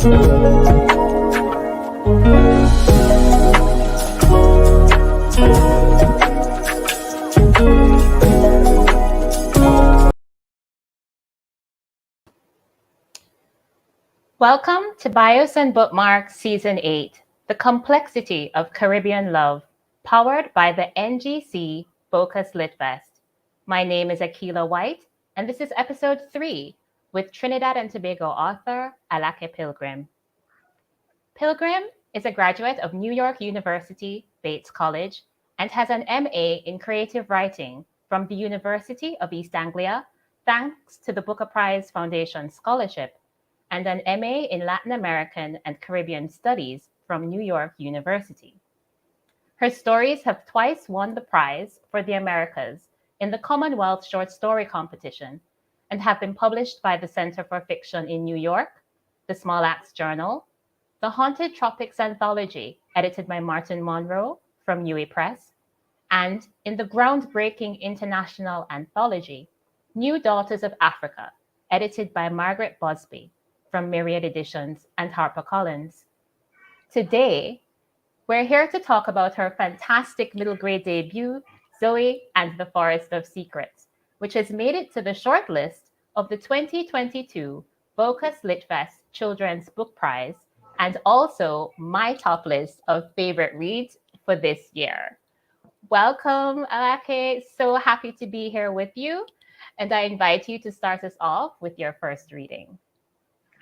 Welcome to Bios and Bookmarks Season 8, The Complexity of Caribbean Love, powered by the NGC Bocas Lit Fest. My name is Akilah White, and this is Episode 3 with Trinidad and Tobago author Alake Pilgrim. Pilgrim is a graduate of New York University, Bates College, and has an MA in creative writing from the University of East Anglia, thanks to the Booker Prize Foundation Scholarship, and an MA in Latin American and Caribbean Studies from New York University. Her stories have twice won the prize for the Americas in the Commonwealth Short Story Competition and have been published by the Center for Fiction in New York, the Small Axe Journal, the Haunted Tropics Anthology, edited by Martin Monroe from UE Press, and in the groundbreaking international anthology, New Daughters of Africa, edited by Margaret Busby from Myriad Editions and HarperCollins. Today, we're here to talk about her fantastic middle grade debut, Zoe and the Forest of Secrets, which has made it to the shortlist of the 2022 Bocas Lit Fest Children's Book Prize, and also my top list of favorite reads for this year. Welcome, Alake. So happy to be here with you. And I invite you to start us off with your first reading.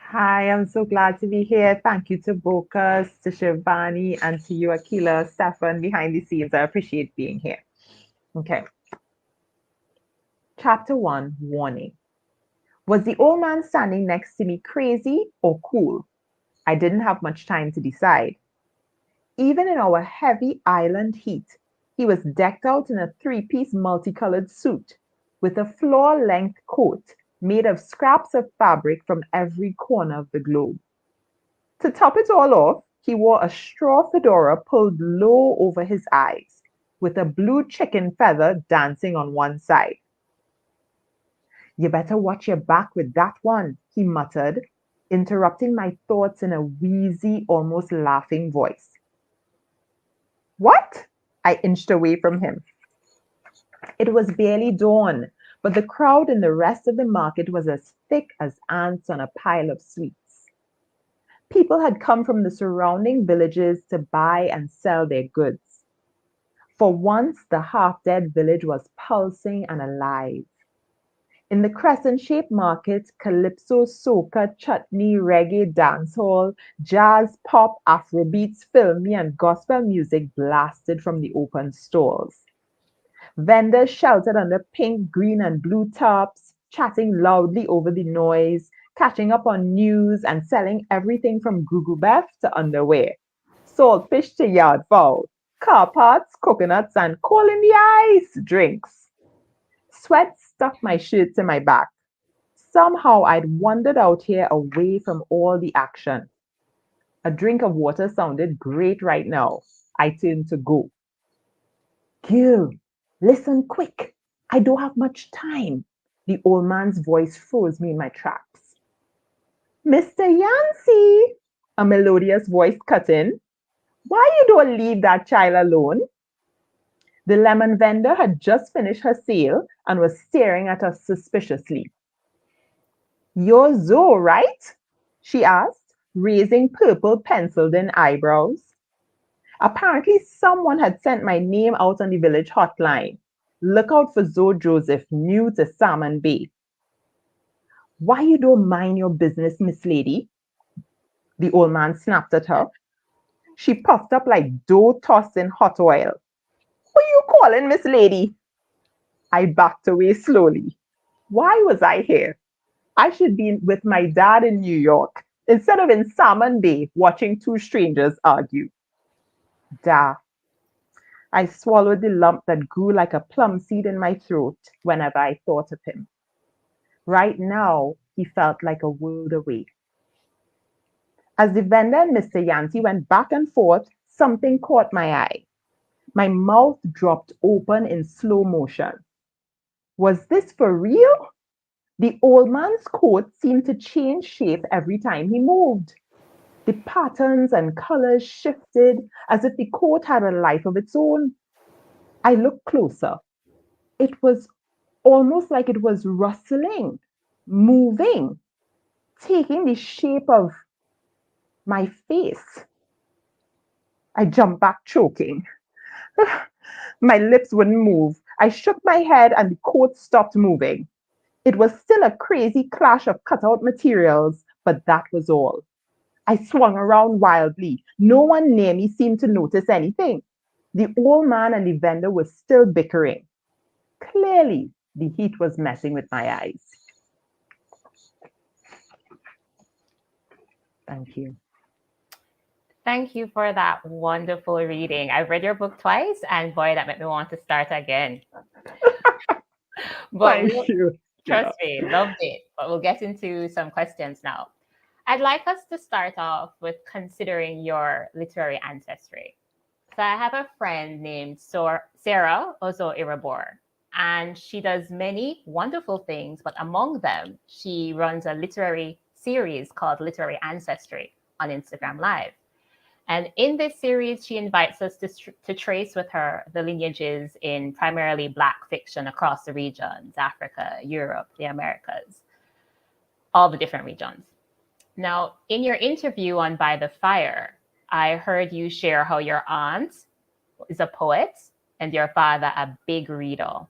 Hi, I'm so glad to be here. Thank you to Bocas, to Shivani, and to you, Akilah, Stefan, behind the scenes. I appreciate being here. Okay. Chapter 1, Warning. Was the old man standing next to me crazy or cool? I didn't have much time to decide. Even in our heavy island heat, he was decked out in a three-piece multicolored suit with a floor-length coat made of scraps of fabric from every corner of the globe. To top it all off, he wore a straw fedora pulled low over his eyes, with a blue chicken feather dancing on one side. You better watch your back with that one, he muttered, interrupting my thoughts in a wheezy, almost laughing voice. What? I inched away from him. It was barely dawn, but the crowd in the rest of the market was as thick as ants on a pile of sweets. People had come from the surrounding villages to buy and sell their goods. For once, the half-dead village was pulsing and alive. In the crescent-shaped market, calypso, soca, chutney, reggae, dancehall, jazz, pop, Afrobeats, filmy, and gospel music blasted from the open stalls. Vendors sheltered under pink, green, and blue tarps, chatting loudly over the noise, catching up on news, and selling everything from gugu to underwear, saltfish to yard fowl, car parts, coconuts, and coal in the ice drinks. Sweat stuck my shirt to my back. Somehow I'd wandered out here away from all the action. A drink of water sounded great right now. I turned to go. Gil, listen quick. I don't have much time. The old man's voice froze me in my tracks. Mr. Yancey, a melodious voice cut in. Why you don't leave that child alone? The lemon vendor had just finished her sale and was staring at us suspiciously. You're Zoe, right? She asked, raising purple penciled-in eyebrows. Apparently, someone had sent my name out on the village hotline. Look out for Zoe Joseph, new to Salmon Bay. Why you don't mind your business, Miss Lady? The old man snapped at her. She puffed up like dough tossed in hot oil. Who you calling, Miss Lady? I backed away slowly. Why was I here? I should be with my dad in New York instead of in Salmon Bay watching two strangers argue. Da. I swallowed the lump that grew like a plum seed in my throat whenever I thought of him. Right now, he felt like a world away. As the vendor and Mr. Yancey went back and forth, something caught my eye. My mouth dropped open in slow motion. Was this for real? The old man's coat seemed to change shape every time he moved. The patterns and colors shifted as if the coat had a life of its own. I looked closer. It was almost like it was rustling, moving, taking the shape of my face. I jumped back, choking. My lips wouldn't move. I shook my head and the coat stopped moving. It was still a crazy clash of cutout materials, but that was all. I swung around wildly. No one near me seemed to notice anything. The old man and the vendor were still bickering. Clearly, the heat was messing with my eyes. Thank you. Thank you for that wonderful reading. I've read your book twice, and boy, that made me want to start again. But Thank you. trust me, loved it. But we'll get into some questions now. I'd like us to start off with considering your literary ancestry. So I have a friend named Sarah Ozo Irabor, and she does many wonderful things, but among them, she runs a literary series called Literary Ancestry on Instagram Live. And in this series, she invites us to trace with her the lineages in primarily Black fiction across the regions, Africa, Europe, the Americas, all the different regions. Now, in your interview on By the Fire, I heard you share how your aunt is a poet and your father a big reader.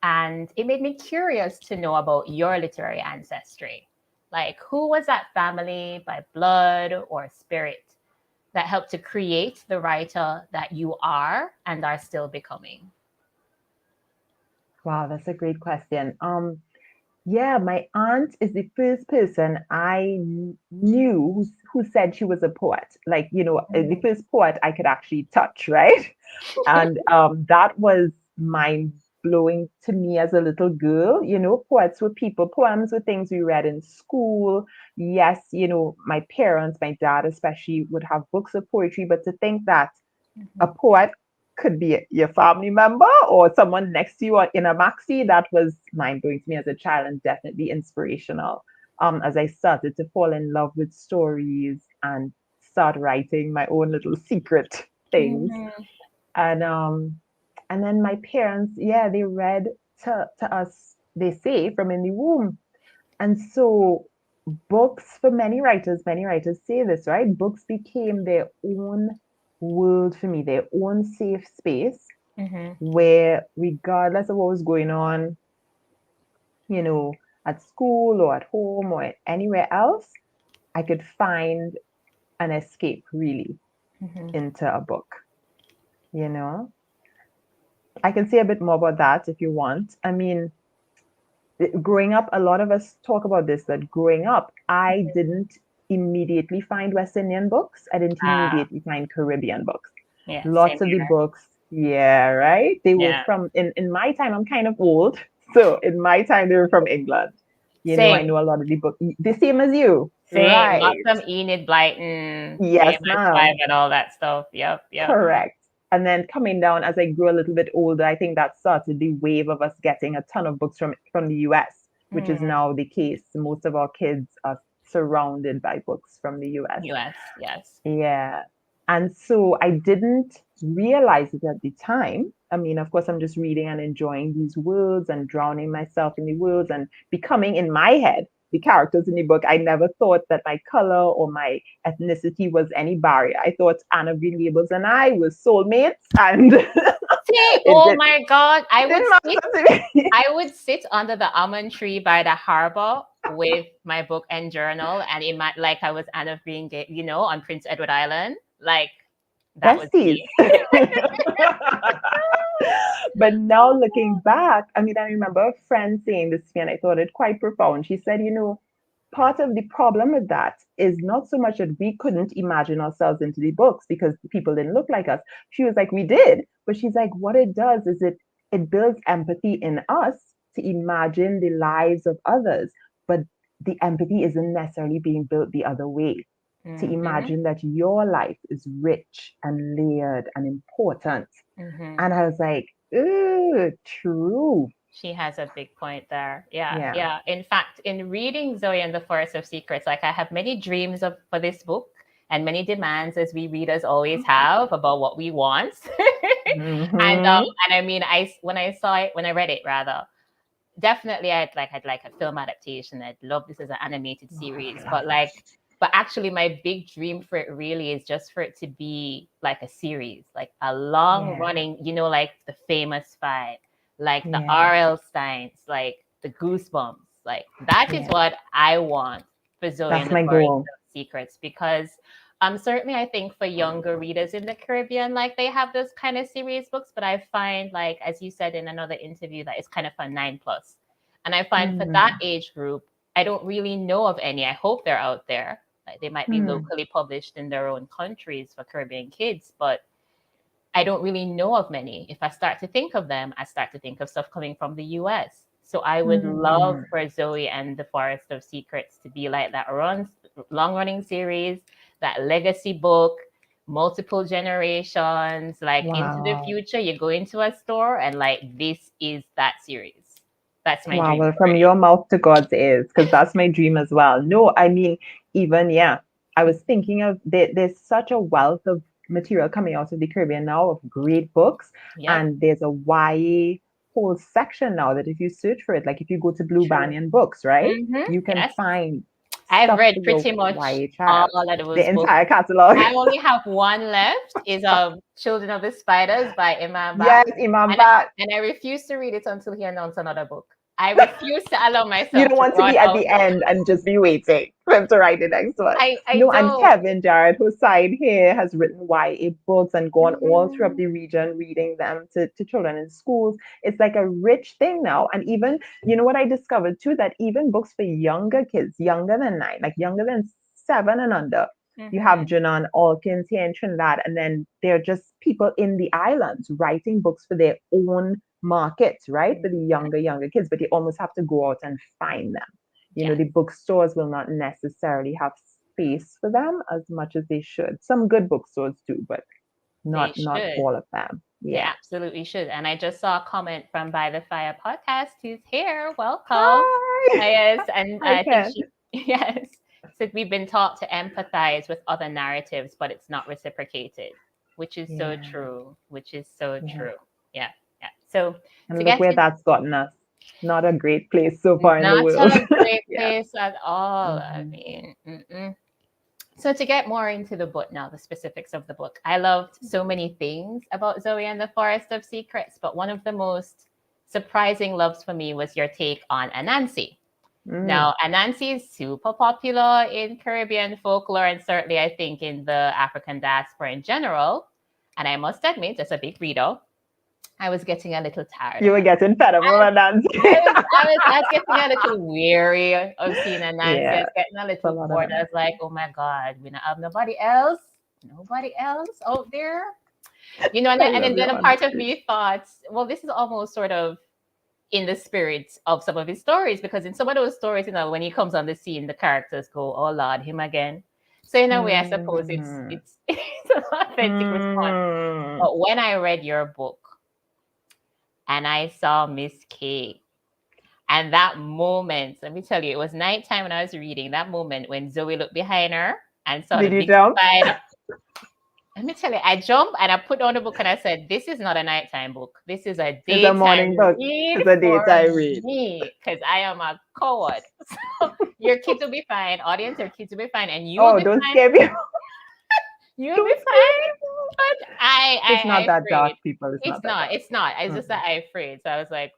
And it made me curious to know about your literary ancestry. Like, who was that family by blood or spirit that helped to create the writer that you are and are still becoming? Wow, that's a great question. Yeah, my aunt is the first person I knew who said she was a poet. Like, the first poet I could actually touch, right? And that was mind blowing to me as a little girl. Poets were people, poems were things we read in school. Yes, my parents, my dad especially, would have books of poetry, but to think that a poet could be your family member or someone next to you or in a maxi, that was mind blowing to me as a child and definitely inspirational. As I started to fall in love with stories and start writing my own little secret things. Mm-hmm. And then my parents, yeah, they read to us, they say, from in the womb. And so books, for many writers say this, right? Books became their own world for me, their own safe space Mm-hmm. where, regardless of what was going on, you know, at school or at home or anywhere else, I could find an escape really Mm-hmm. into a book, you know? I can say a bit more about that if you want. I mean, growing up, a lot of us talk about this, that growing up, I didn't immediately find West Indian books. I didn't Ah, immediately find Caribbean books. yeah, same Lots of the here. books, yeah, right? They were Yeah, from, in my time, I'm kind of old. So in my time, they were from England. I same. know a lot of the books, the same as you, Same. Lots right? of Enid Blyton, Yes, JMS5 ma'am. and all that stuff. Yep, yep. Correct. And then coming down as I grew a little bit older, I think that started the wave of us getting a ton of books from the US, which is Mm, now the case. Most of our kids are surrounded by books from the US. US, yes. Yeah. And so I didn't realize it at the time. I mean, of course, I'm just reading and enjoying these worlds and drowning myself in the worlds and becoming in my head the characters in the book. I never thought that my color or my ethnicity was any barrier. I thought Anna Green Gables and I were soulmates, and See, it, oh did, my God, it didn't matter to me. I would sit under the almond tree by the harbor with my book and journal, and like I was Anna being, on Prince Edward Island. Like that was Besties. me. But now looking back, I mean, I remember a friend saying this to me, and I thought it quite profound. She said, part of the problem with that is not so much that we couldn't imagine ourselves into the books because people didn't look like us. She was like, we did, but she's like, what it does is it builds empathy in us to imagine the lives of others, but the empathy isn't necessarily being built the other way. To Mm-hmm, imagine that your life is rich and layered and important. mm-hmm. And I was like, ooh, true. She has a big point there. Yeah, Yeah. yeah. In fact, in reading Zoe and the Forest of Secrets, like I have many dreams for this book. and many demands as we readers always have about what we want. Mm-hmm. And I mean, when I read it rather, definitely I'd like a film adaptation. I'd love this as an animated series, but actually my big dream for it really is just for it to be like a series, like a long Yeah. running, you know, like the Famous Five, like the Yeah. R.L. Steins, like the Goosebumps. Like that is Yeah. what I want for Zoe That's and the my Forest goal. of Secrets, because certainly I think for younger readers in the Caribbean, like they have those kind of series books, but I find, like as you said in another interview, that it's kind of for 9+. And I find for that Mm. age group, I don't really know of any. I hope they're out there. Like they might be Mm. locally published in their own countries for Caribbean kids, but I don't really know of many. If I start to think of them, I start to think of stuff coming from the US. So I would love Mm. for Zoe and the Forest of Secrets to be like that long running series, that legacy book, multiple generations, like into the Wow. future, you go into a store and like this is that series. That's my Wow. dream Well, for from your mouth to God's ears, because that's my dream as well. No, I mean, even, yeah, I was thinking of there's such a wealth of material coming out of the Caribbean now of great books. Yep, And there's a YA whole section now that if you search for it, like if you go to Blue true. Banyan Books, right, you can Yes. find I've stuff read for your pretty much YA all child, of the those books. entire catalog. I only have one left, is Children of the Spiders by Imam Ba. Yes, Imam And Bat. and I refuse to read it until he announced another book. I refuse to allow You myself don't to want to run be at out. the end and just be waiting for him to write the next one. I No, and don't. Kevin Jarrett, whose side here, has written YA books and gone all throughout Mhm. the region reading them to children in schools. It's like a rich thing now. And even, you know what I discovered too, that even books for younger kids, younger than 9, like younger than 7 and under, you have Mhm. Janan Alkins here in Trinidad, and then they're just people in the islands writing books for their own markets, right? For the Mhm. younger kids, but you almost have to go out and find them. You know, Yes, the bookstores will not necessarily have space for them as much as they should. Some good bookstores do, but they not should. all of them. They Yeah. absolutely should. And I just saw a comment from By the Fire podcast, who's here. Welcome. Hi. Yes, and Hi, I think Ken. she, yes, said we've been taught to empathize with other narratives, but it's not reciprocated, which is so Yeah. true. Which is so Yeah. true. Yeah, yeah. So to And look get where to that's gotten us. Not a great place so far in the not world. a great Yeah. place at all. I Hmm. mean, so to get more into the book now, the specifics of the book, I loved so many things about Zoe and the Forest of Secrets, but one of the most surprising loves for me was your take on Anansi. Mm. Now, Anansi is super popular in Caribbean folklore and certainly I think in the African diaspora in general. And I must admit, as a big reader, I was getting a little tired You of were it. getting fed up I, with Nancy. I was getting a little weary of seeing Anansi. I Yeah, was getting a it's a little lot of bored. I was like, Nancy. oh my God, we don't have nobody else out there. You know, I and love then your a part of honesty. me thought, well, this is almost sort of in the spirit of some of his stories, because in some of those stories, you know, when he comes on the scene, the characters go, "Oh Lord, him again." So in a way, I suppose it's Mm. it's it's an authentic response. Mm. But when I read your book and I saw Miss K, and that moment, let me tell you, it was nighttime when I was reading. That moment when Zoe looked behind her and saw the Did you big jump? spider. Let me tell you, I jumped and I put down the book and I said, "This is not a nighttime book. This is a It's a daytime morning book. read It's a for daytime read. me because I am a coward." So your kids will be fine, audience. Your kids will be fine, and you will Oh, be don't fine. scare me. You'll be Don't scare fine. me. But It's not I that dark, afraid. people. It's It's not that not. dark. It's not. It's just that Mm-mm. I afraid. So I was like,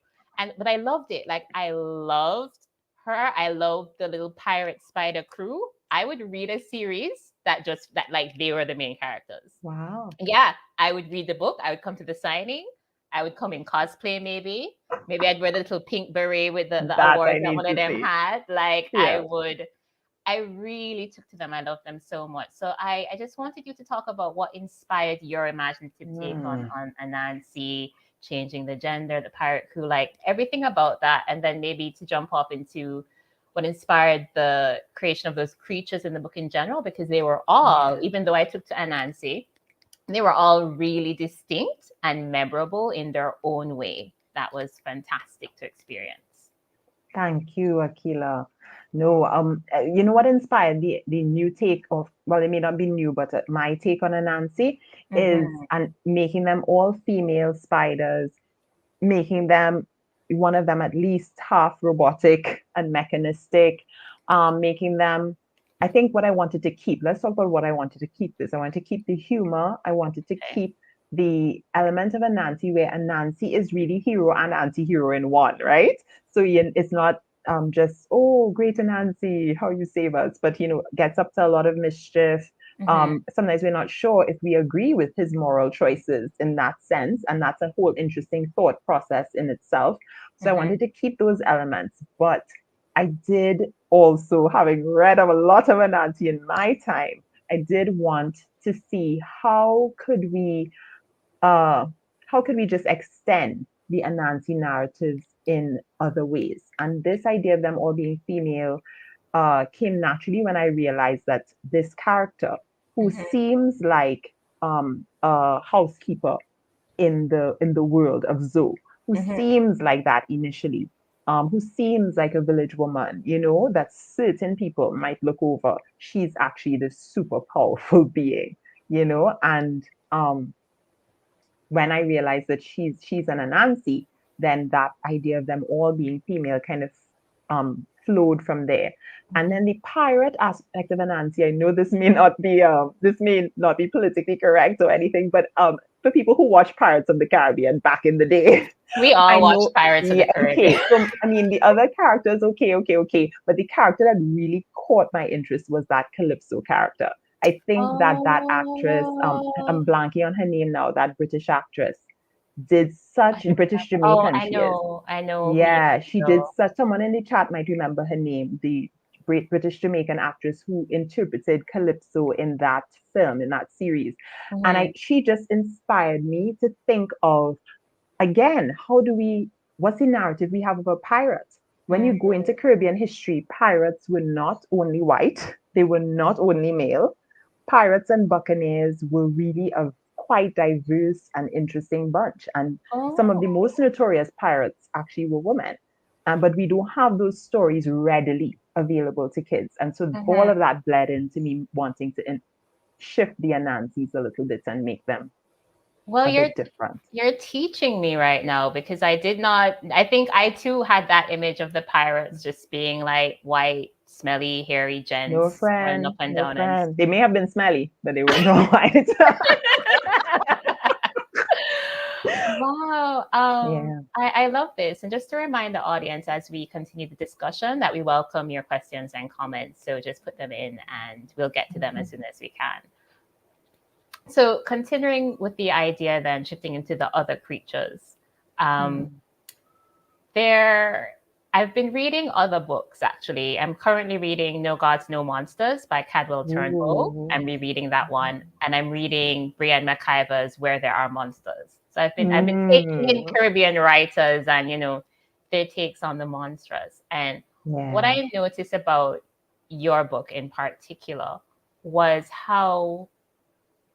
but I loved it. Like I loved her. I loved the little pirate spider crew. I would read a series that like they were the main characters. Wow. Yeah, I would read the book. I would come to the signing. I would come in cosplay, maybe. Maybe I'd wear the little pink beret with the That I awards that need one of to them see. had. Like Yeah. I really took to them. I love them so much. So I just wanted you to talk about what inspired your imaginative take Mm. on Anansi, changing the gender, the pirate crew, like everything about that, and then maybe to jump off into what inspired the creation of those creatures in the book in general, because they were all, Yeah. even though I took to Anansi, they were all really distinct and memorable in their own way. That was fantastic to experience. Thank you, Akilah. No, you know what inspired the new take of, well, it may not be new, but my take on Anansi is Mm-hmm. and making them all female spiders, making them one of them at least half robotic and mechanistic, making them. I think what I wanted to keep. Let's talk about what I wanted to keep. This I wanted to keep the humor. I wanted to Okay. keep the element of Anansi where Anansi is really hero and anti-hero in one, right? So it's not just, oh, great Anansi, how you save us, but gets up to a lot of mischief. Mm-hmm. Sometimes we're not sure if we agree with his moral choices in that sense, and that's a whole interesting thought process in itself. So I Mm-hmm. wanted to keep those elements, but I did also, having read of a lot of Anansi in my time, I did want to see uh, how could we just extend the Anansi narratives in other ways? And this idea of them all being female came naturally when I realized that this character, who Mm-hmm. seems like a housekeeper in the world of Zoe, who Mm-hmm. seems like that initially, who seems like a village woman, that certain people might look over. She's actually this super powerful being, and when I realized that she's an Anansi, then that idea of them all being female kind of flowed from there. And then the pirate aspect of Anansi, I know this may not be politically correct or anything, but for people who watch Pirates of the Caribbean back in the day, We all I watch know, Pirates of the yeah, Caribbean. okay. So I mean, the other characters, okay, but the character that really caught my interest was that Calypso character. I think that actress, Oh, I'm blanking on her name now, that British actress, did such British oh, Jamaican she is. I know who you Yeah, mean she did though. such. Someone in the chat might remember her name, the great British Jamaican actress who interpreted Calypso in that film, in that series. And Mm-hmm. she just inspired me to think of, again, what's the narrative we have about pirates? When you go into Caribbean history, pirates were not only white, they were not only male. Pirates and buccaneers were really a quite diverse and interesting bunch. And some of Oh. the most notorious pirates actually were women. But we don't have those stories readily available to kids. And so all Mm-hmm. of that bled into me wanting to shift the Anansis a little bit and make them Well, a bit different. you're teaching me right now because I did not. I think I too had that image of the pirates just being like white, smelly, hairy No gents running up friend, and no down and. friend. They may have been smelly, but they were not white. Wow. Yeah. I love this. And just to remind the audience as we continue the discussion that we welcome your questions and comments. So just put them in and we'll get to them as soon as we can. So continuing with the idea, then shifting into the other creatures. Um, Mm. there, I've been reading other books actually. I'm currently reading No Gods, No Monsters by Cadwell Turnbull. I'm Ooh. rereading that one, and I'm reading Brienne McIver's Where There Are Monsters. So I've been taking in Mm. Caribbean writers and their takes on the monstrous. And what Yeah. I noticed about your book in particular was how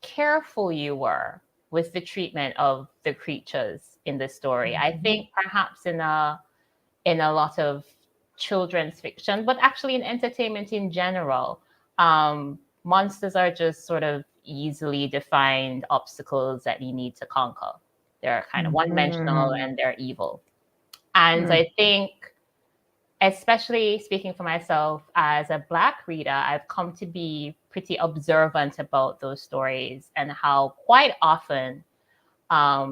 careful you were with the treatment of the creatures in the story. I Mhm. think perhaps in a lot of children's fiction, but actually in entertainment in general, monsters are just sort of easily defined obstacles that you need to conquer. They're kind of one dimensional Mhm. and they're evil. And Mm. I think, especially speaking for myself as a Black reader, I've come to be pretty observant about those stories and how quite often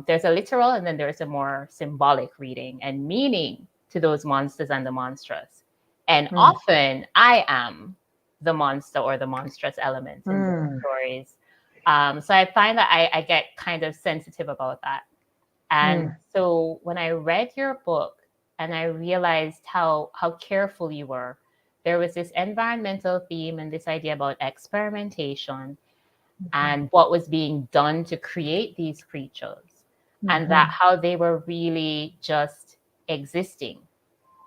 there's a literal and then there's a more symbolic reading and meaning to those monsters and the monstrous. And Mm. often I am the monster or the monstrous element in those Mm. stories. So I find that I get kind of sensitive about that. And Mm. so when I read your book and I realized how careful you were, there was this environmental theme and this idea about experimentation Mhm. and what was being done to create these creatures, and that Mhm. how they were really just existing,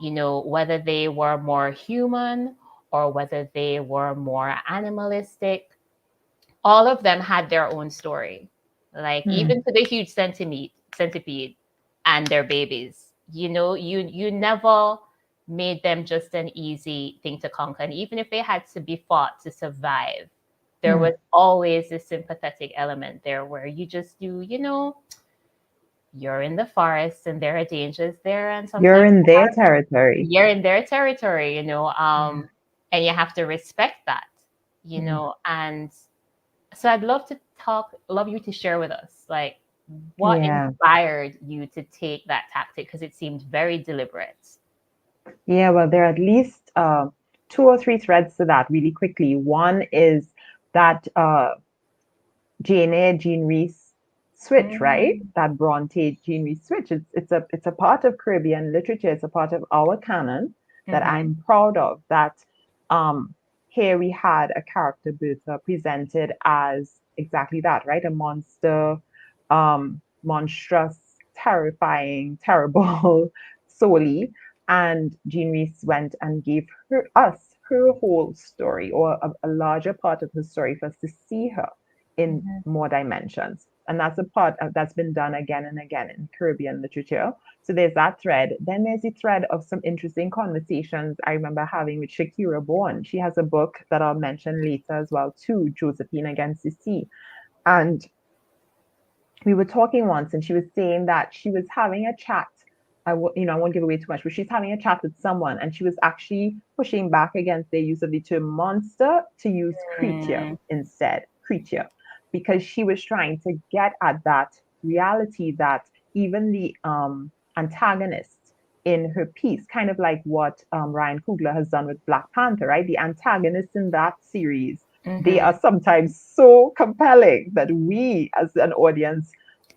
whether they were more human or whether they were more animalistic, all of them had their own story. Like even Mm. to the huge centipede and their babies. You never made them just an easy thing to conquer. And even if they had to be fought to survive, there was always this sympathetic element there where you just do, you're in the forest and there are dangers there, and You're sometimes in their territory. you're in their territory, Yeah. and you have to respect that, Mm. and so I'd love you to share with us, like, what Yeah. inspired you to take that tactic, because it seemed very deliberate. Yeah, well, there are at least two or three threads to that really quickly. One is that Jean Reese switch, right? Mm, That Bronte Jean Reese switch. It's a part of Caribbean literature. It's a part of our canon that mm-hmm, I'm proud of. That um, here we had a character Bertha presented as exactly that, right? A monster, monstrous, terrifying, terrible, solely. And Jean Reese went and gave her whole story, or a larger part of her story, for us to see her in mm-hmm, more dimensions. And that's a part that's been done again and again in Caribbean literature. So there's that thread. Then there's the thread of some interesting conversations I remember having with Shakira Bourne. She has a book that I'll mention later as well, too, Josephine Against the Sea. And we were talking once, and she was saying that she was having a chat. I won't give away too much, but she's having a chat with someone, and she was actually pushing back against the use of the term monster to use creature mm, instead, creature, because she was trying to get at that reality that even the antagonist in her piece, kind of like what Ryan Coogler has done with Black Panther, right? The antagonists in that series, they mm-hmm, are sometimes so compelling that we as an audience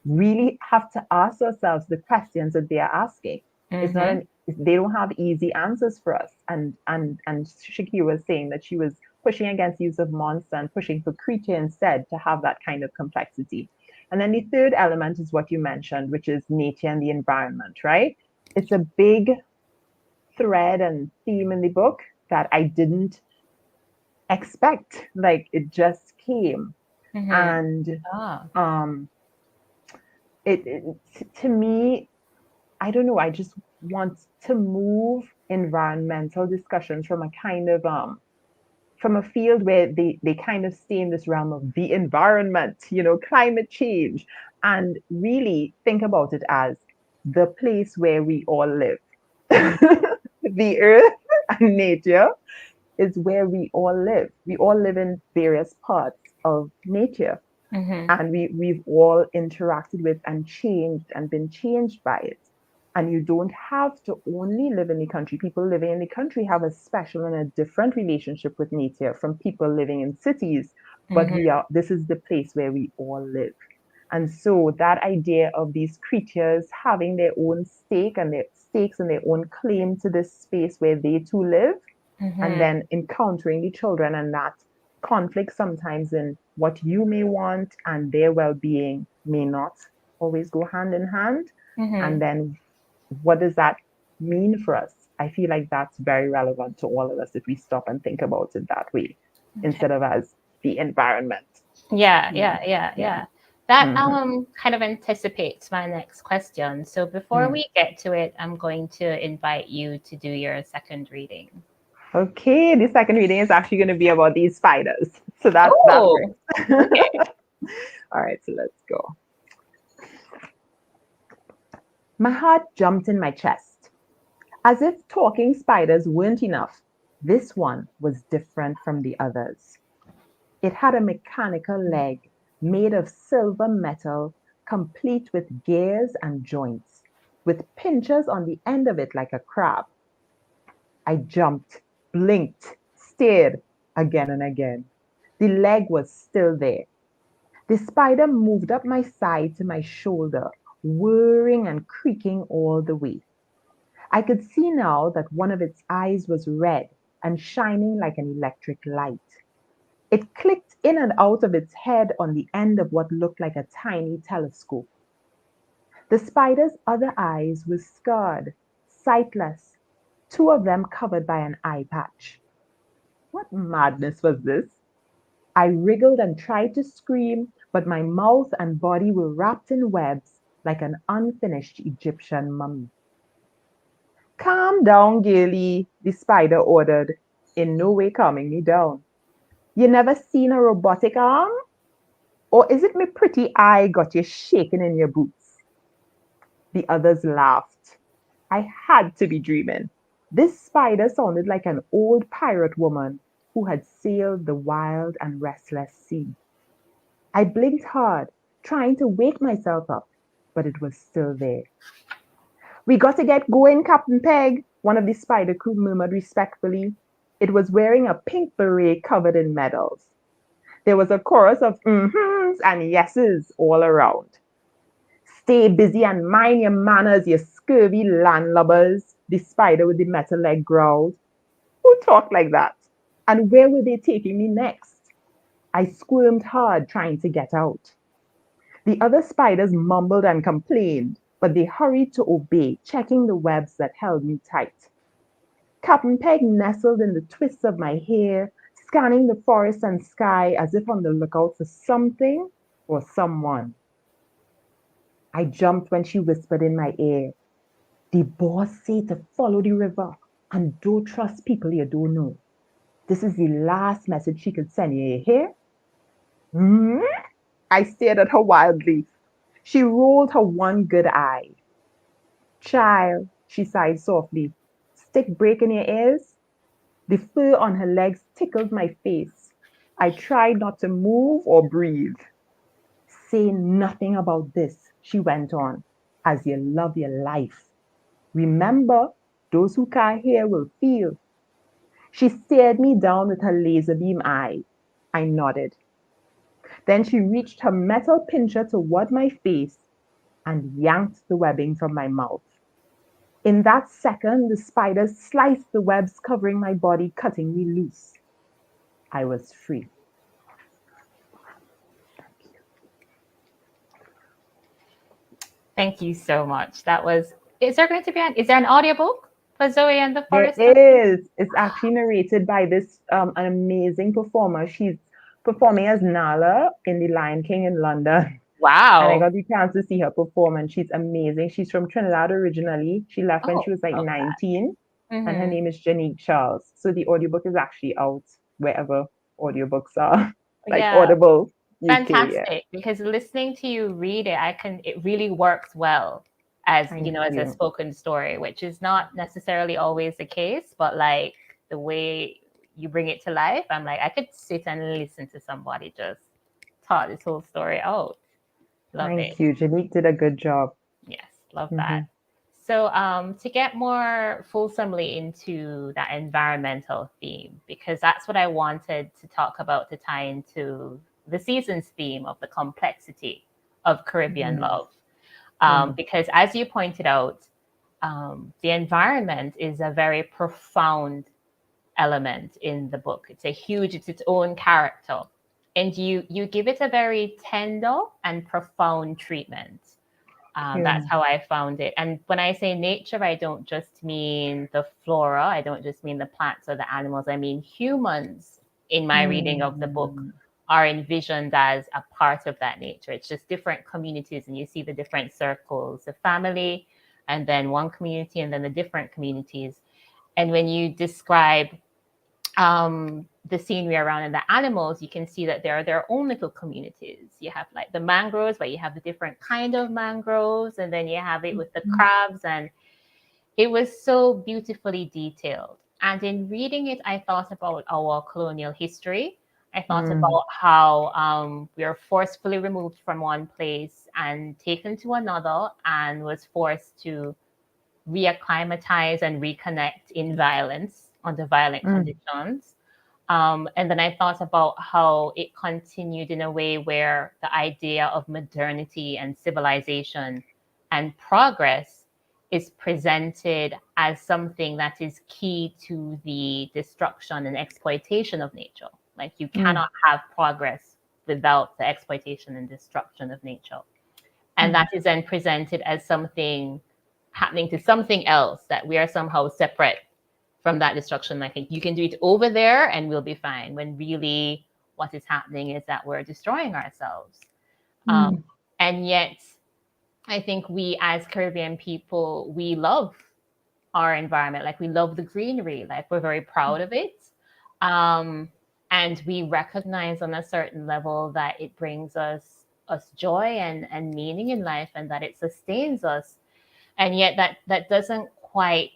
really have to ask ourselves the questions that they are asking. It's not mm-hmm, an They don't have easy answers for us. And Shaki was saying that she was pushing against the use of monster and pushing for creature instead to have that kind of complexity. And then the third element is what you mentioned, which is nature and the environment, right? It's a big thread and theme in the book that I didn't expect. Like, it just came. mm-hmm. And Ah, um it to me, I don't know, I just want to move environmental discussions from a kind of from a field where they kind of stay in this realm of the environment, climate change, and really think about it as the place where we all live. The earth and nature is where we all live. We all live in various parts of nature, mm-hmm, and we've all interacted with and changed and been changed by it. And you don't have to only live in the country. People living in the country have a special and a different relationship with nature from people living in cities. But mm-hmm, this is the place where we all live. And so that idea of these creatures having their own stakes and their own claim to this space where they too live, and mm-hmm, then encountering the children, and that conflict sometimes in what you may want and their well-being may not always go hand in hand. mm-hmm. And then what does that mean for us? I feel like that's very relevant to all of us if we stop and think about it that way, Okay. instead of as the environment. Yeah, Yeah. yeah, yeah, Yeah. yeah. That Mm-hmm. kind of anticipates my next question. So before Mm. we get to it, I'm going to invite you to do your second reading. Okay, the second reading is actually going to be about these spiders. So that Oh, works. okay. All right, so let's go. My heart jumped in my chest. As if talking spiders weren't enough, this one was different from the others. It had a mechanical leg made of silver metal, complete with gears and joints, with pinchers on the end of it like a crab. I jumped, blinked, stared again and again. The leg was still there. The spider moved up my side to my shoulder, whirring and creaking all the way. I could see now that one of its eyes was red and shining like an electric light. It clicked in and out of its head on the end of what looked like a tiny telescope. The spider's other eyes were scarred, sightless, two of them covered by an eye patch. What madness was this? I wriggled and tried to scream, but my mouth and body were wrapped in webs like an unfinished Egyptian mummy. Calm down, Gaily, the spider ordered, in no way calming me down. You never seen a robotic arm? Or is it my pretty eye got you shaking in your boots? The others laughed. I had to be dreaming. This spider sounded like an old pirate woman who had sailed the wild and restless sea. I blinked hard, trying to wake myself up, but it was still there. We got to get going, Captain Peg, one of the spider crew murmured respectfully. It was wearing a pink beret covered in medals. There was a chorus of mm-hms and yeses all around. Stay busy and mind your manners, you scurvy landlubbers, the spider with the metal leg growled. Who talked like that? And where were they taking me next? I squirmed hard, trying to get out. The other spiders mumbled and complained, but they hurried to obey, checking the webs that held me tight. Captain Peg nestled in the twists of my hair, scanning the forest and sky as if on the lookout for something or someone. I jumped when she whispered in my ear, "The boss say to follow the river and don't trust people you don't know. This is the last message she could send you, you hear?" Hmm? I stared at her wildly. She rolled her one good eye. "Child," she sighed softly, "stick break in your ears?" The fur on her legs tickled my face. I tried not to move or breathe. "Say nothing about this," she went on, "as you love your life. Remember, those who can't hear will feel." She stared me down with her laser beam eye. I nodded. Then she reached her metal pincher toward my face and yanked the webbing from my mouth. In that second, the spider sliced the webs covering my body, cutting me loose. I was free. Thank you so much. That was. Is there going to be is there an audiobook for Zoe and the There Forest of Peace? is. It's actually narrated by this an amazing performer. She's performing as Nala in The Lion King in London. And I Wow. got the chance to see her perform, and she's amazing. She's from Trinidad originally. She left when she Oh, was like love that. 19, and her Mm-hmm. name is Janique Charles. So the audiobook is actually out wherever audiobooks are, like Yeah, Audible UK. Yeah, fantastic. Because listening to you read it, it really works well as, thank as a you. spoken story, which is not necessarily always the case, but like the way you bring it to life, I'm like, I could sit and listen to somebody just talk this whole story out. Love it. Thank you. Janique did a good job. Yes, love that. Hmm. So, to get more fulsomely into that environmental theme, because that's what I wanted to talk about to tie into the season's theme of the complexity of Caribbean Hmm. love. Hmm. Because as you pointed out, the environment is a very profound element in the book. It's its own character. And you give it a very tender and profound treatment. Yeah. That's how I found it. And when I say nature, I don't just mean the flora, I don't just mean the plants or the animals, I mean humans in my reading of the book Hmm. are envisioned as a part of that nature. It's just different communities, and you see the different circles, the family, and then one community, and then the different communities. And when you describe the scenery around and the animals, you can see that there are their own little communities. You have like the mangroves, but you have the different kind of mangroves, and then you have it with the crabs, and it was so beautifully detailed. And in reading it, I thought about our colonial history. I thought Mm. about how we are forcefully removed from one place and taken to another, and was forced to reacclimatize and reconnect in violence under violent Mm. conditions. And then I thought about how it continued in a way where the idea of modernity and civilization and progress is presented as something that is key to the destruction and exploitation of nature. Like you Mm. cannot have progress without the exploitation and destruction of nature. And Mm. that is then presented as something happening to something else, that we are somehow separate from that destruction. Like you can do it over there and we'll be fine, when really what is happening is that we're destroying ourselves. Um, Mm. and yet, I think we as Caribbean people, we love our environment. Like we love the greenery, like we're very proud of it. Um, and we recognize on a certain level that it brings us joy and meaning in life and that it sustains us. And yet that doesn't quite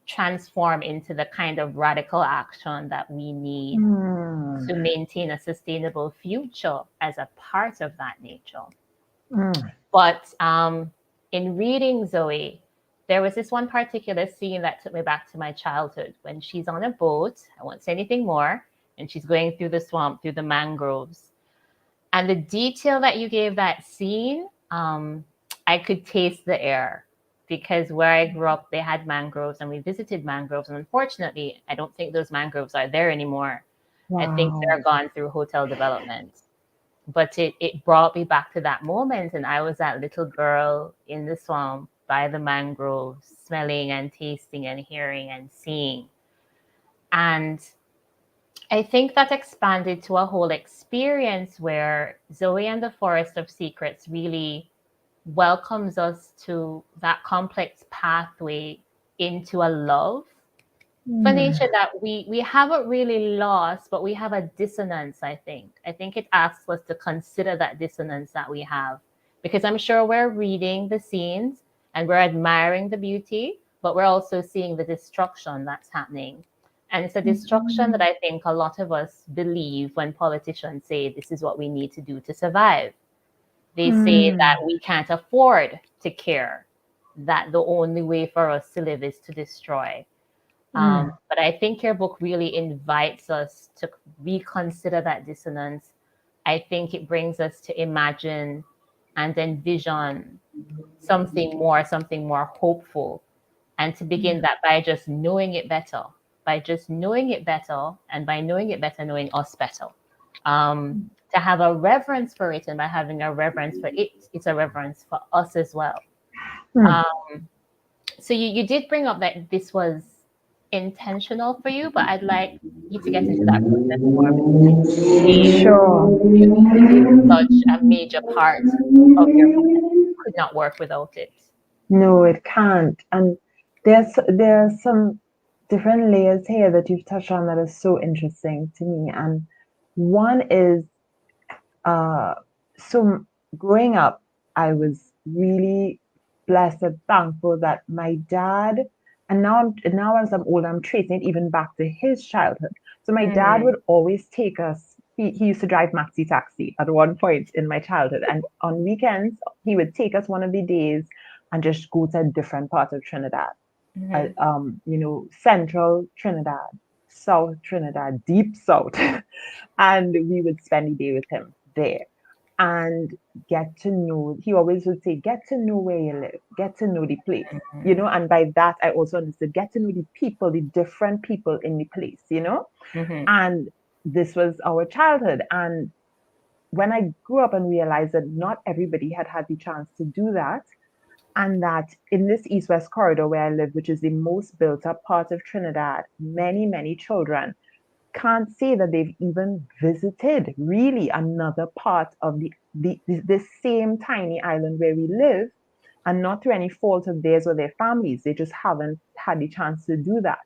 transform into the kind of radical action that we need Mm. to maintain a sustainable future as a part of that nature. Mm. But in reading Zoe, there was this one particular scene that took me back to my childhood when she's on a boat. I won't say anything more. And she's going through the swamp, through the mangroves. And the detail that you gave that scene, I could taste the air because where I grew up, they had mangroves and we visited mangroves. And unfortunately, I don't think those mangroves are there anymore. I think Wow. they're gone through hotel development. But it brought me back to that moment. And I was that little girl in the swamp by the mangroves, smelling and tasting and hearing and seeing. And I think that expanded to a whole experience where Zoe and the Forest of Secrets really welcomes us to that complex pathway into a love for Mm. nature that we haven't really lost, but we have a dissonance, I think. I think it asks us to consider that dissonance that we have. Because I'm sure we're reading the scenes and we're admiring the beauty, but we're also seeing the destruction that's happening. And it's a destruction that I think a lot of us believe when politicians say this is what we need to do to survive. They say Mm. that we can't afford to care, that the only way for us to live is to destroy. Mm. But I think your book really invites us to reconsider that dissonance. I think it brings us to imagine and envision something more hopeful, and to begin that by just knowing it better, by just knowing it better, and by knowing it better, knowing us better. To have a reverence for it, and by having a reverence for it, it's a reverence for us as well. Mm. Um, so you did bring up that this was intentional for you, but I'd like you to get into that process more because it seems Sure. it is such a major part of your book and it could not work without it. No, it can't. And there's some different layers here that you've touched on that is so interesting to me. And one is uh so growing up, I was really blessed and thankful that my dad, and now as I'm older, I'm tracing it even back to his childhood. So my dad Mm, would always take us. He used to drive maxi taxi at one point in my childhood, and on weekends he would take us one of the days and just go to a different part of Trinidad. mhm, Central Trinidad, South Trinidad, deep South, and we would spend the day with him there and get to know. He always would say, "Get to know where you live, get to know the place." And by that I also understood get to know the people, the different people in the place. mhm, And this was our childhood. And when I grew up and realized that not everybody had had the chance to do that, and that in this east west corridor where I live, which is the most built up part of Trinidad, many, many children can't say that they've even visited really another part of the same tiny island where we live, and not through any fault of theirs or their families. They just haven't had the chance to do that.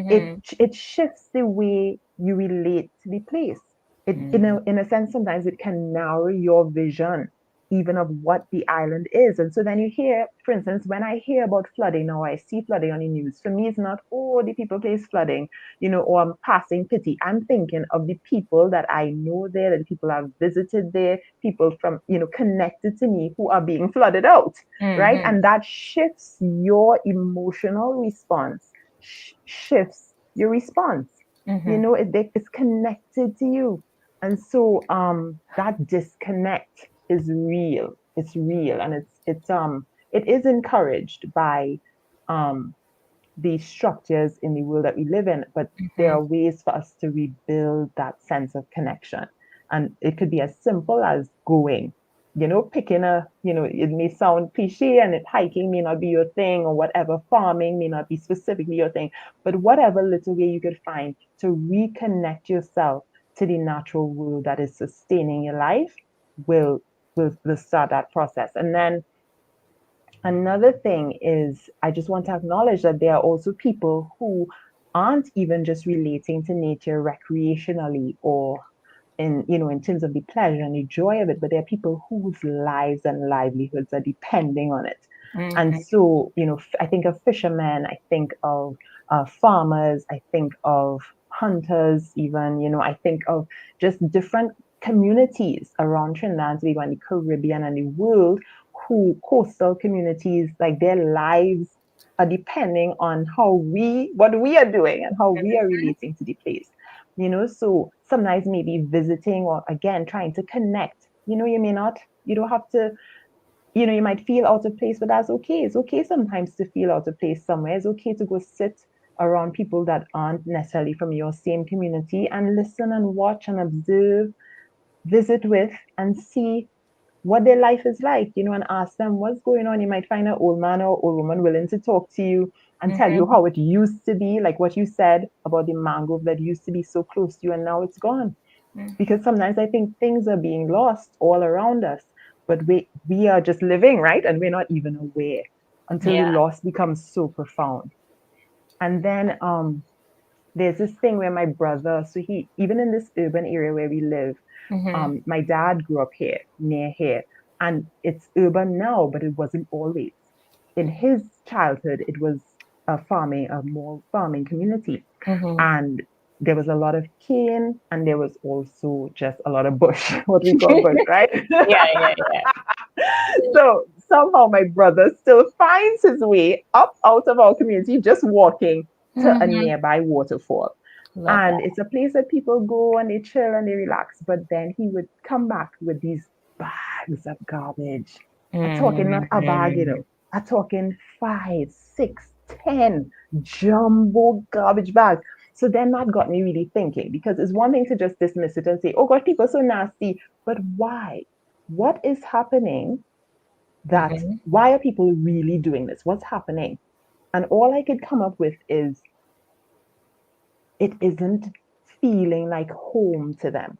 it mhm, it shifts the way you relate to the place. It mhm, in a sense sometimes it can narrow your vision even of what the island is. And so then you hear, for instance, when I hear about flooding or I see flooding on the news, for me it's not, oh, the people place flooding, or I'm passing pity. I'm thinking of the people that I know there, that the people I've visited there, people from, connected to me who are being flooded out, right? mhm, And that shifts your emotional response, shifts your response. mhm, It's connected to you. And so that disconnect is real. It's real, and it is encouraged by um the structures in the world that we live in, but there mhm, are ways for us to rebuild that sense of connection. And it could be as simple as going, picking it may sound cliche, and if hiking may not be your thing or whatever, farming may not be specifically your thing, but whatever little way you could find to reconnect yourself to the natural world that is sustaining your life will start that process. And then Another thing is, I just want to acknowledge that there are also people who aren't even just relating to nature recreationally or in terms of the pleasure and the joy of it, but there are people whose lives and livelihoods are depending on it. And Mm-hmm. so, I think of fishermen, I think of farmers, I think of hunters, even, I think of just different communities around Trinidad and Tobago and the Caribbean and the world, who coastal communities, like their lives are depending on what we are doing and how we are relating to the place. So sometimes maybe visiting or again trying to connect. You don't have to, you might feel out of place, but that's okay. It's okay sometimes to feel out of place somewhere. It's okay to go sit around people that aren't necessarily from your same community and listen and watch and observe, visit with, and see what their life is like, and ask them what's going on. You might find an old man or old woman willing to talk to you and tell you Mm-hmm. how it used to be, like what you said about the mangrove that used to be so close to you and now it's gone. Because sometimes I think things are being lost all around us, but we are just living, right? And we're not even aware until the Yeah. loss becomes so profound. And then there's this thing where my brother, so he, even in this urban area where we live, Mm-hmm. my dad grew up here, near here, and it's urban now, but it wasn't always. In his childhood, it was a more farming community, Mm-hmm. and there was a lot of cane, and there was also just a lot of bush, what we call bush, right? Yeah, yeah, yeah. So somehow my brother still finds his way up out of our community, just walking to a Mm-hmm. nearby waterfall. Love And that. it's a place that people go and they chill and they relax. But then he would come back with these bags of garbage. I'm talking not a bag, Mm-hmm. I'm talking 5, 6, 10 jumbo garbage bags. So then that got me really thinking, because it's one thing to just dismiss it and say, oh God, people are so nasty. But why? What is happening? Mm-hmm. Why are people really doing this? What's happening? And all I could come up with is, it isn't feeling like home to them.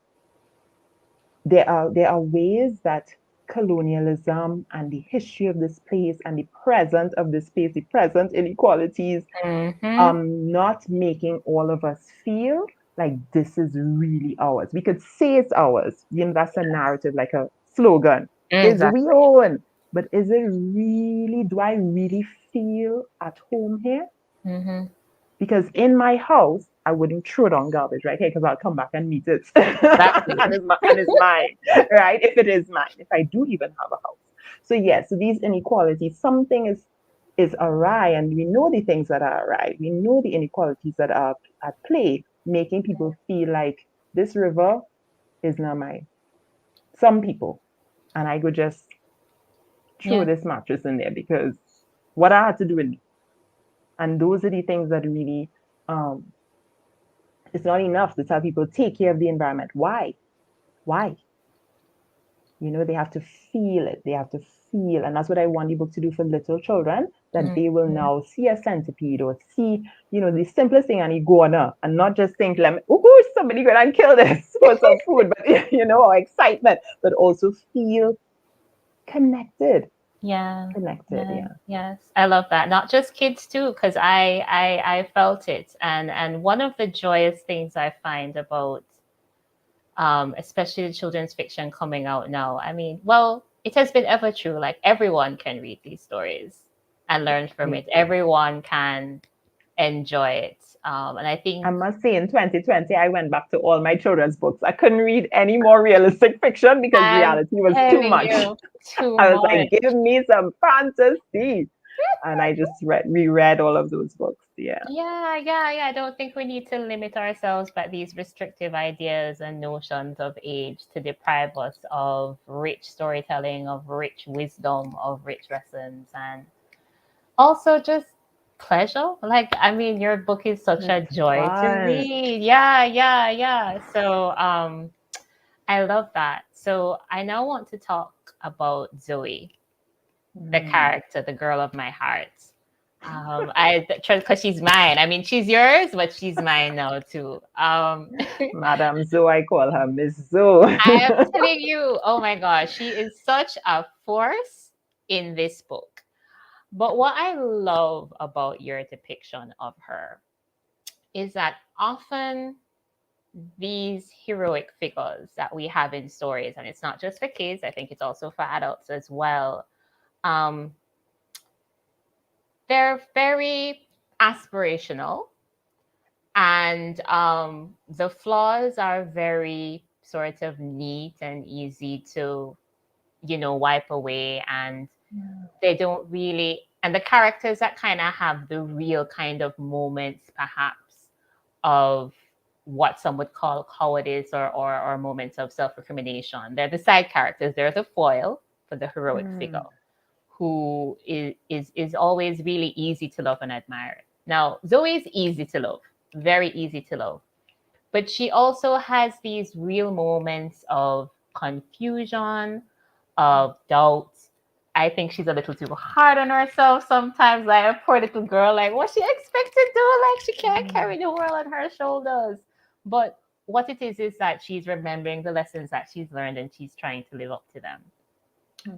There are ways that colonialism and the history of this place and the present of this place, the present inequalities, Mm-hmm. not making all of us feel like this is really ours. We could say it's ours. That's a narrative, like a slogan. Is we Exactly. own, but is it really? Do I really feel at home here? Mm-hmm. Because in my house, I wouldn't throw down garbage right here, because I'll come back and meet it. Exactly. And it's mine, right? If it is mine, if I do even have a house. So yes, so these inequalities, something is awry, and we know the things that are awry. We know the inequalities that are at play, making people feel like this river is not mine. Some people, and I could just throw Yeah. this mattress in there because what I had to do with me. And those are the things that really um it's not enough to tell people take care of the environment. Why? Why? They have to feel it. They have to feel. And that's what I want the book to do for little children, that they will Mm-hmm. now see a centipede or see, the simplest thing, and iguana, and not just think, let me, oh, somebody go and kill this for some food, but, or excitement, but also feel connected. Yeah. Connected, Yeah. yeah. Yes. I love that. Not just kids too, because I felt it. And one of the joyous things I find about especially the children's fiction coming out now. I mean, well, it has been ever true. Like everyone can read these stories and learn from I it. agree. Everyone can enjoy it. And I I think, must say, in 2020, I went back to all my children's books. I couldn't read any more realistic fiction because I'm reality was too telling much. you, too I was like, much. give me some fantasy. And I just reread all of those books. Yeah. Yeah, yeah, yeah. I don't think we need to limit ourselves by these restrictive ideas and notions of age to deprive us of rich storytelling, of rich wisdom, of rich lessons, and also just pleasure. Like, I mean, your book is such a It's joy to fun. read. Yeah, yeah, yeah. So, I love that. So, I now want to talk about Zoe, the Mm. character, the girl of my heart. I because she's mine. I mean, she's yours, but she's mine now too. Madame Zoe, I call her Miss Zoe. I am telling you, oh my gosh, she is such a force in this book. But what I love about your depiction of her is that often these heroic figures that we have in stories, and it's not just for kids, I think it's also for adults as well. Um, they're very aspirational, and the flaws are very sort of neat and easy to, wipe away, and they don't really, and the characters that kind of have the real kind of moments, perhaps, of what some would call cowardice, or moments of self-recrimination. They're the side characters. They're the foil for the heroic figure, who is always really easy to love and admire. Now, Zoe is easy to love, very easy to love, but she also has these real moments of confusion, of doubt. I think she's a little too hard on herself sometimes. Like a poor little girl, like what she expected to do, like she can't carry the world on her shoulders. But what it is that she's remembering the lessons that she's learned, and she's trying to live up to them.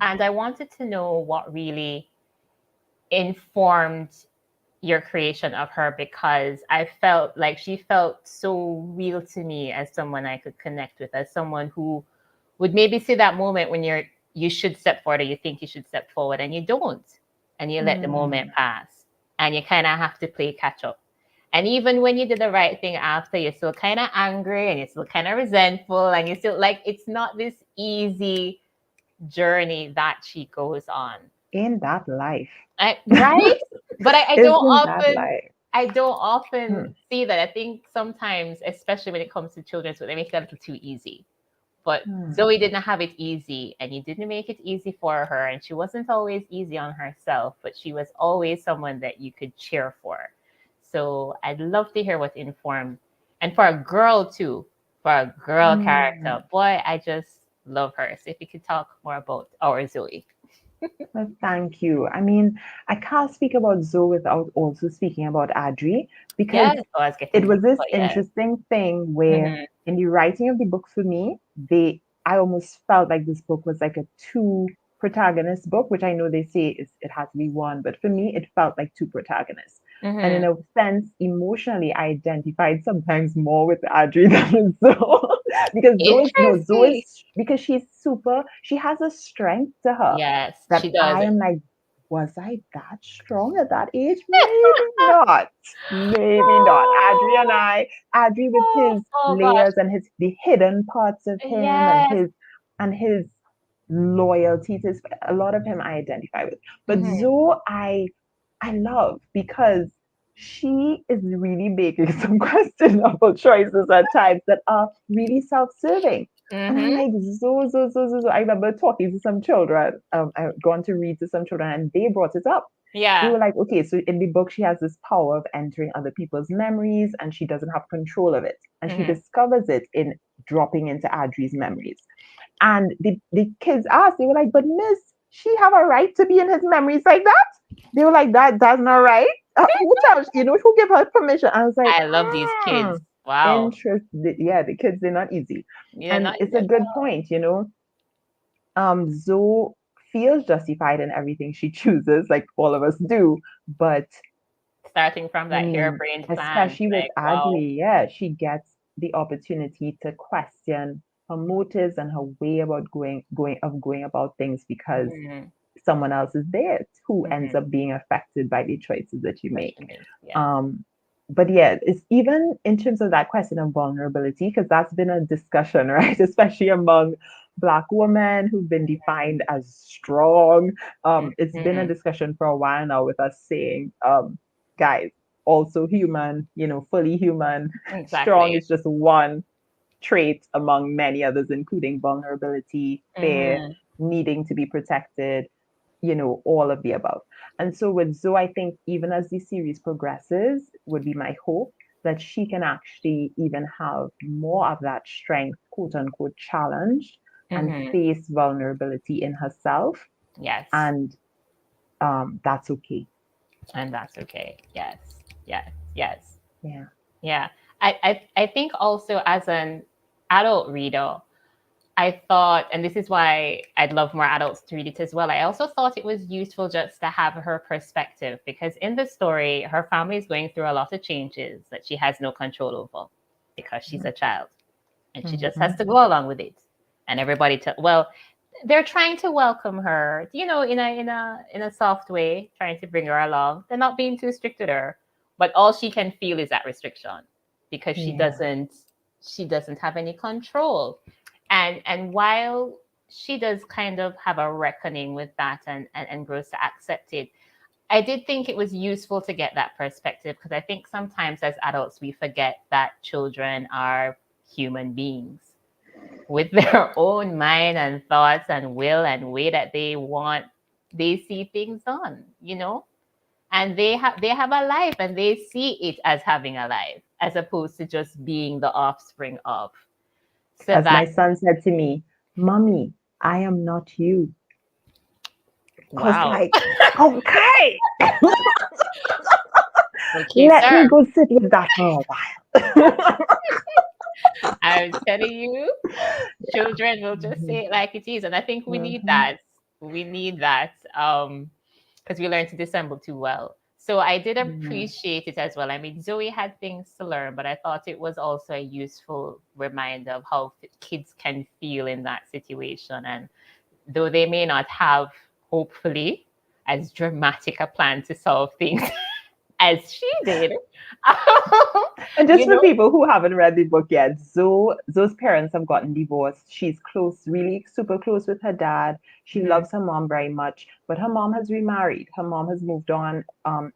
And I wanted to know what really informed your creation of her, because I felt like she felt so real to me as someone I could connect with, as someone who would maybe see that moment when you should step forward, or you think you should step forward, and you don't, and you let the moment pass, and you kind of have to play catch up. And even when you did the right thing after, you're still kind of angry, and you're still kind of resentful, and you're still like, it's not this easy journey that she goes on. In that life. Right? But I don't Isn't that often life? I don't often see that. I think sometimes, especially when it comes to children, so they make it a little too easy. But Zoe didn't have it easy, and you didn't make it easy for her, and she wasn't always easy on herself, but she was always someone that you could cheer for. So I'd love to hear what informed, and for a girl too, for a girl character, boy, I just love her. So if you could talk more about our Zoe. Well, thank you. I mean, I can't speak about Zoe without also speaking about Adri, because Yes, I was getting it there, was this but yes. interesting thing where Mhm. in the writing of the book for me, I almost felt like this book was like a two protagonist book, which I know they say it has to be one, but for me, it felt like two protagonists. And in Mhm. a sense, emotionally, I identified sometimes more with Adri than with Zoe. Because Interesting. because she has a strength to her Yes, that she does. I am like, was I that strong at that age? Maybe not. Maybe not. Oh, Adri with his oh gosh. layers and the hidden parts of him, Yes. and his loyalty to a lot of him I identify with. But Mhm. Zoe I love, because she is really making some questionable choices at times that are really self-serving. And I'm Mhm. like, so. I remember talking to some children. I gone to read to some children, and they brought it up. They Yeah. were like, okay, so in the book, she has this power of entering other people's memories, and she doesn't have control of it. And she Mhm. discovers it in dropping into Adri's memories. And the kids asked, they were like, but miss, she have a right to be in his memories like that? They were like, that's not right. Who tells, who give her permission? I was like, I love these kids. Wow. interesting. Yeah, the kids, they're not easy. Yeah, And not it's easy a at good all. point. Zoe feels justified in everything she chooses, like all of us do. But Starting from I that mean, harebrained plan, especially with like wow. Adri, yeah, she gets the opportunity to question her motives and her way about going about things, because Mhm. someone else is there who ends Mhm. up being affected by the choices that you What make. she makes. Yes. Um, but yeah, it's even in terms of that question of vulnerability, because that's been a discussion, right? Especially among Black women who've been defined as strong. It's been a Mhm. discussion for a while now, with us saying, guys, also human, fully human. Strong Exactly. is just one trait among many others, including vulnerability, fear, Mhm. needing to be protected, all of the above. And so with Zoe, I think even as the series progresses, would be my hope that she can actually even have more of that strength, quote unquote, challenged, and Mhm. face vulnerability in herself. Yes. And that's okay. And that's okay. Yes. Yes. Yes. Yeah. Yeah. I think also as an adult reader, I thought, and this is why I'd love more adults to read it as well. I also thought it was useful just to have her perspective because in the story, her family is going through a lot of changes that she has no control over because she's a child and she just has Mm-hmm. to go along with it. And everybody, well, they're trying to welcome her, in a soft way, trying to bring her along. They're not being too strict with her, but all she can feel is that restriction because she Yeah. doesn't have any control. And while she does kind of have a reckoning with that and grows to accept it, I did think it was useful to get that perspective because I think sometimes as adults we forget that children are human beings with their own mind and thoughts and will and way that they see things on. And they have a life and they see it as having a life as opposed to just being the offspring of. So As my that, son said to me, Mommy, I am not you. I was wow. like, okay, Okay, let me sir. go sit with that for a while. I'm telling you, children will just Mhm. say it like it is. And I think we need Mhm. that. We need that because we learn to dissemble too well. So I did Yeah. appreciate it as well. I mean, Zoe had things to learn, but I thought it was also a useful reminder of how kids can feel in that situation. And though they may not have, hopefully, as dramatic a plan to solve things as she did, And just you for know, people who haven't read the book yet, Zoe's parents have gotten divorced. She's close, really super close with her dad. She Mhm. loves her mom very much, but her mom has remarried. Her mom has moved on,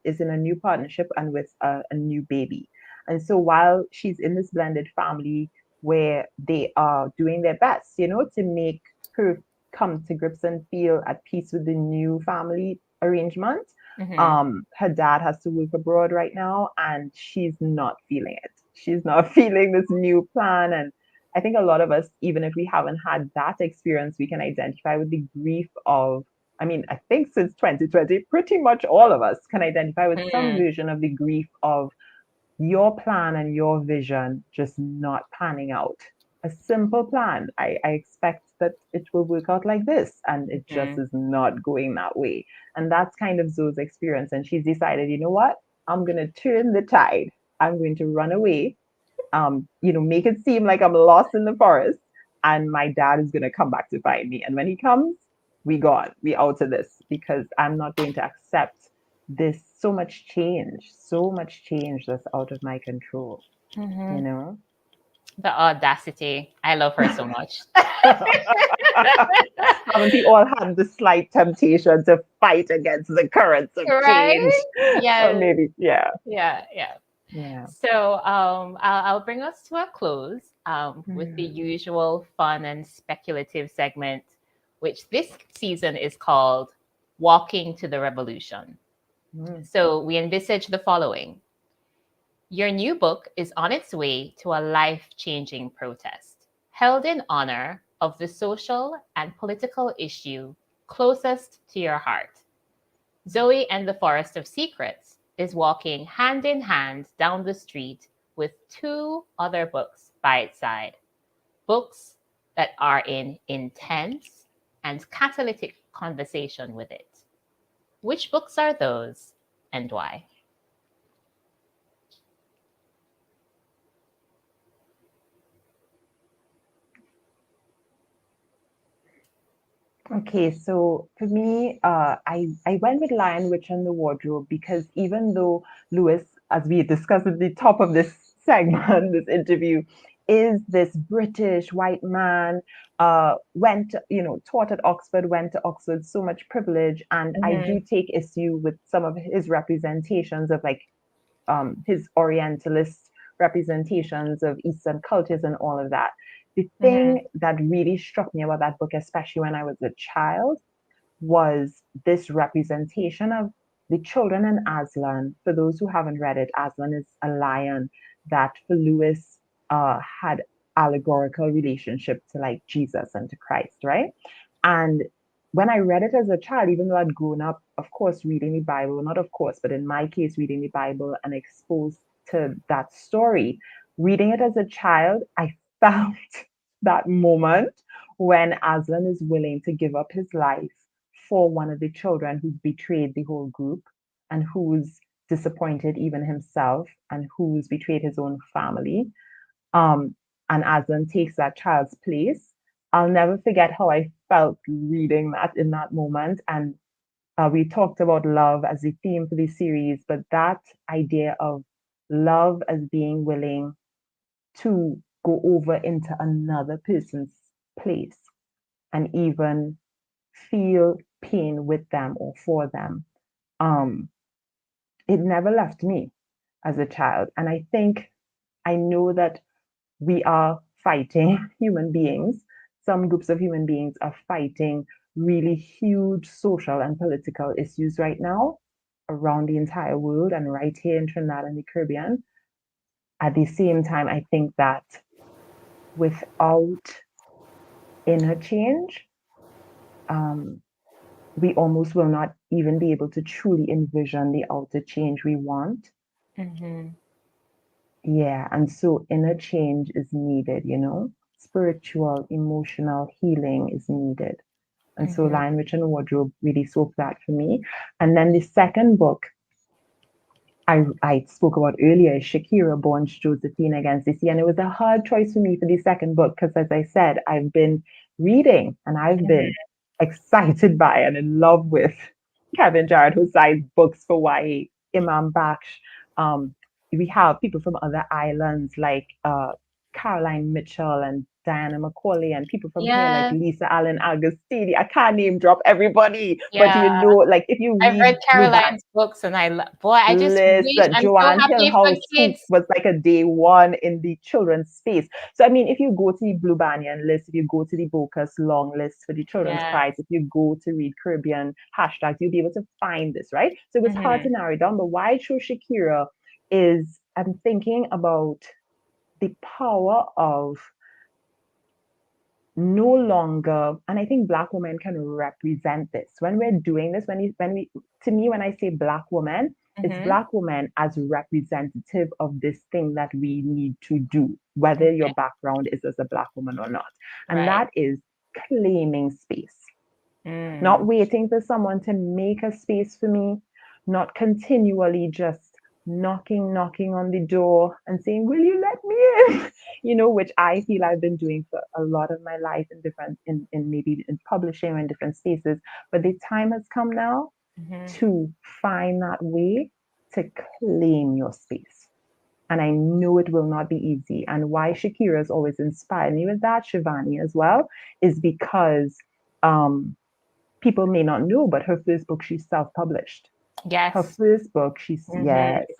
is in a new partnership and with a new baby. And so while she's in this blended family where they are doing their best, to make her come to grips and feel at peace with the new family arrangement, Mhm. her dad has to work abroad right now and she's not feeling it. She's not feeling this new plan. And I think a lot of us, even if we haven't had that experience, we can identify with the grief of, I mean, I think since 2020, pretty much all of us can identify with some Mhm. version of the grief of your plan and your vision just not panning out. A simple plan. I expect that it will work out like this, and it just Mhm. is not going that way. And that's kind of Zoe's experience. And she's decided, you know what? I'm going to turn the tide. I'm going to run away, make it seem like I'm lost in the forest, and my dad is going to come back to find me. And when he comes, we gone. We out of this because I'm not going to accept this so much change that's out of my control, you Mhm. know? The audacity. I love her so much. Haven't we all had the slight temptation to fight against the currents of change? Right? Or Yes. maybe, yeah, Yeah, yeah. yeah. So I'll bring us to a close with the Mm, usual fun and speculative segment, which this season is called Walking to the Revolution. mm, So we envisage the following. Your new book is on its way to a life changing protest, held in honor of the social and political issue closest to your heart. Zoe and the Forest of Secrets is walking hand in hand down the street with two other books by its side, books that are in intense and catalytic conversation with it. Which books are those and why? Okay, so for me, I went with Lion, Witch, and the Wardrobe because even though Lewis, as we discussed at the top of this segment, this interview, is this British white man, went, taught at Oxford, went to Oxford, so much privilege, and I do Mhm. take issue with some of his representations of like his Orientalist representations of Eastern cultures and all of that. The Mhm. thing that really struck me about that book, especially when I was a child, was this representation of the children in Aslan. For those who haven't read it, Aslan is a lion that for Lewis had allegorical relationship to like Jesus and to Christ, right? And when I read it as a child, even though I'd grown up, of course, reading the Bible, not of course, but in my case, reading the Bible and exposed to that story, reading it as a child, I felt that moment when Aslan is willing to give up his life for one of the children who's betrayed the whole group and who's disappointed even himself and who's betrayed his own family. And Aslan takes that child's place. I'll never forget how I felt reading that in that moment. And we talked about love as the theme for this series, but that idea of love as being willing to go over into another person's place and even feel pain with them or for them, it never left me as a child. And I know that we are fighting human beings. Some groups of human beings are fighting really huge social and political issues right now around the entire world and right here in Trinidad and the Caribbean. At the same time, I think that without inner change, we almost will not even be able to truly envision the outer change we want. Mm-hmm. Yeah, and so inner change is needed, spiritual, emotional healing is needed. And so Lion, Witch, and Wardrobe really spoke that for me. And then the second book I spoke about earlier is Shakira, Born Josephine Against the Sea. And it was a hard choice for me for the second book because, as I said, I've been reading and I've been excited by and in love with Kevin Jarrett, who signs books for YA, Imam Baksh. We have people from other islands like Caroline Mitchell and Diana Macaulay and people from here like Lisa Allen Agostini. I can't name drop everybody, but like if you read I've read Caroline's books and I just wish I'm Joanne so happy for Hillhouse kids. was like a day one in the children's space. So I mean, if you go to the Blue Banyan list, if you go to the Bocas long list for the children's prize, if you go to read Caribbean hashtags, you'll be able to find this, right? So it was hard to narrow it down. But why I chose Shakira is I'm thinking about the power of no longer, and I think Black women can represent this when we're doing this. When we, to me, when I say Black woman, it's Black woman as representative of this thing that we need to do, whether your background is as a Black woman or not, and that is claiming space, not waiting for someone to make a space for me, not continually just knocking on the door and saying, will you let me in? Which I feel I've been doing for a lot of my life in maybe in publishing or in different spaces. But the time has come now to find that way to claim your space. And I know it will not be easy. And why Shakira has always inspired me with that, Shivani as well, is because people may not know, but her first book, she self-published. Yes. Her first book, it's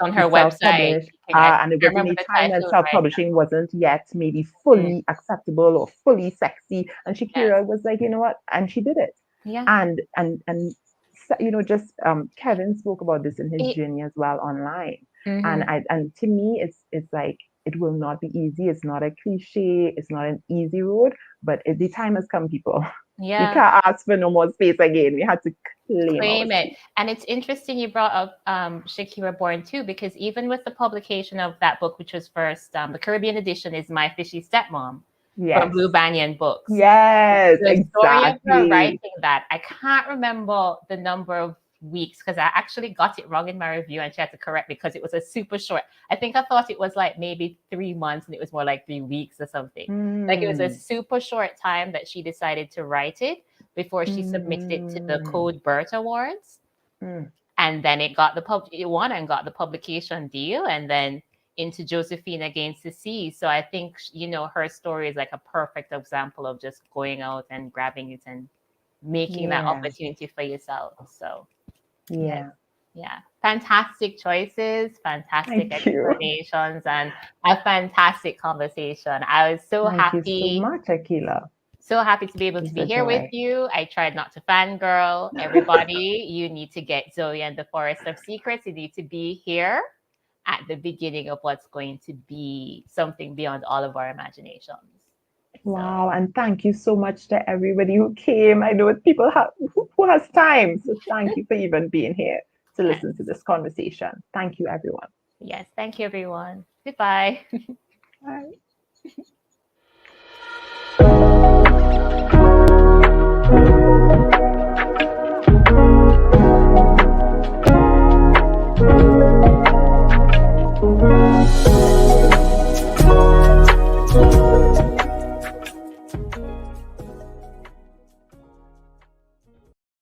on her website. And it was in a time when self-publishing wasn't yet maybe fully acceptable or fully sexy. And Shakira was like, you know what? And she did it. Yeah. And just Kevin spoke about this in his journey as well online. And to me, it's like it will not be easy. It's not a cliche. It's not an easy road. But the time has come, people. Yeah. We can't ask for no more space again. We had to claim it. And it's interesting you brought up Shakira Born too, because even with the publication of that book, which was first, the Caribbean edition is My Fishy Stepmom from Blue Banyan Books. Yes, the story of her exactly. writing that, I can't remember the number of weeks because I actually got it wrong in my review and she had to correct me because it was a super short. I think I thought it was like maybe 3 months and it was more like 3 weeks or something. Like it was a super short time that she decided to write it before she submitted it to the Code Burt Awards. And then it won and got the publication deal and then into Josephine Against the Sea. So I think, her story is like a perfect example of just going out and grabbing it and making that opportunity for yourself. So yeah. Fantastic choices, fantastic explanations, and a fantastic conversation. I was so happy. Thank you so much, Akilah. So happy to be able to be here with you. I tried not to fangirl. Everybody, you need to get Zoe and the Forest of Secrets. You need to be here at the beginning of what's going to be something beyond all of our imaginations. Wow, and thank you so much to everybody who came. I know people who has time, so thank you for even being here to listen to this conversation. Thank you, everyone. Yes, thank you, everyone. Goodbye. Bye.